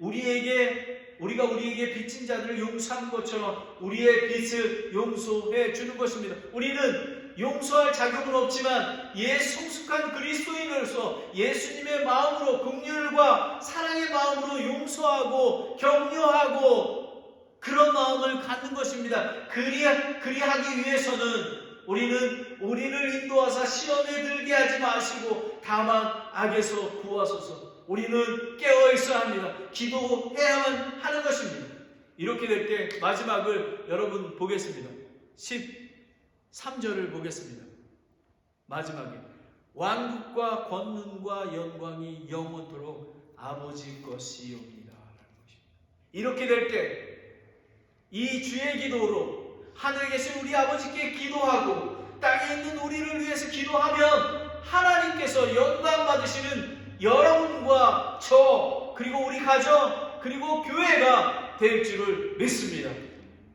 우리에게 빚진 자들을 용서한 것처럼 우리의 빚을 용서해 주는 것입니다. 우리는 용서할 자격은 없지만 성숙한 그리스도인으로서 예수님의 마음으로, 긍휼과 사랑의 마음으로 용서하고 격려하고 그런 마음을 갖는 것입니다. 그리하기 위해서는 우리를 인도하사 시험에 들게 하지 마시고 다만 악에서 구하소서. 우리는 깨어 있어야 합니다. 기도해야만 하는 것입니다. 이렇게 될 때 마지막을 여러분 보겠습니다. 13절을 보겠습니다. 마지막에 왕국과 권능과 영광이 영원토록 아버지 것이옵니다. 이렇게 될 때 이 주의 기도로 하늘에 계신 우리 아버지께 기도하고 땅에 있는 우리를 위해서 기도하면 하나님께서 영광 받으시는 여러분과 저, 그리고 우리 가정, 그리고 교회가 될 줄을 믿습니다.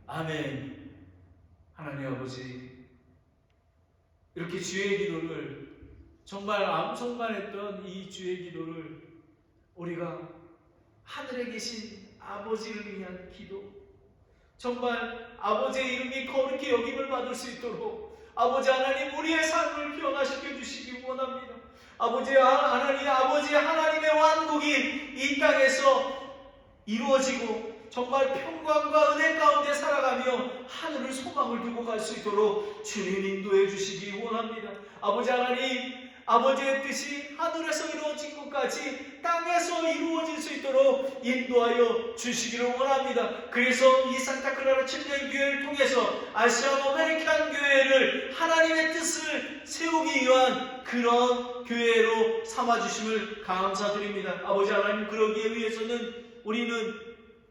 아멘. 하나님 아버지, 이렇게 주의 기도를 정말 암송만 했던 이 주의 기도를 우리가 하늘에 계신 아버지를 위한 기도, 정말 아버지의 이름이 거룩히 여김을 받을 수 있도록 아버지 하나님 우리의 삶을 변화시켜 주시기 원합니다. 아버지 하나님의 왕국이 이 땅에서 이루어지고 정말 평강과 은혜 가운데 살아가며 하늘을 소망을 두고 갈 수 있도록 주님 인도해 주시기 원합니다. 아버지 하나님, 아버지의 뜻이 하늘에서 이루어진 것까지 땅에서 이루어질 수 있도록 인도하여 주시기를 원합니다. 그래서 이 산타클라라 침례교회를 통해서 아시안 아메리칸 교회를 하나님의 뜻을 세우기 위한 그런 교회로 삼아주심을 감사드립니다. 아버지 하나님, 그러기 위해서는 우리는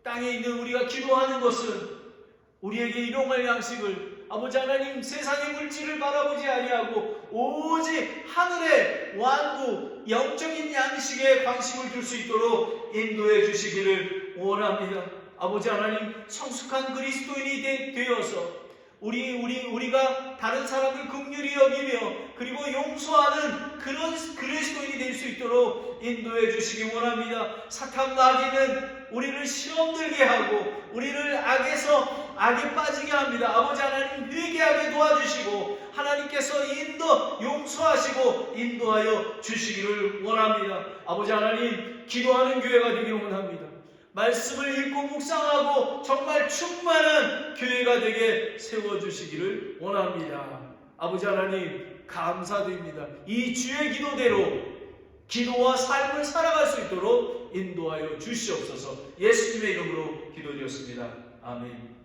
땅에 있는 우리가 기도하는 것은 우리에게 일용할 양식을 아버지 하나님 세상의 물질을 바라보지 아니하고 오직 하늘의 왕국 영적인 양식에 관심을 둘 수 있도록 인도해 주시기를 원합니다. 아버지 하나님, 성숙한 그리스도인이 되어서 우리가 다른 사람을 긍휼히 여기며 그리고 용서하는 그런 그리스도인이 될 수 있도록 인도해 주시기 원합니다. 사탄 마귀는 우리를 시험 들게 하고 우리를 악에 빠지게 합니다. 아버지 하나님, 회개하게 도와주시고 하나님께서 용서하시고 인도하여 주시기를 원합니다. 아버지 하나님, 기도하는 교회가 되기를 원합니다. 말씀을 읽고 묵상하고 정말 충만한 교회가 되게 세워주시기를 원합니다. 아버지 하나님, 감사드립니다. 이 주의 기도대로 기도와 삶을 살아갈 수 있도록 인도하여 주시옵소서. 예수님의 이름으로 기도드렸습니다. 아멘.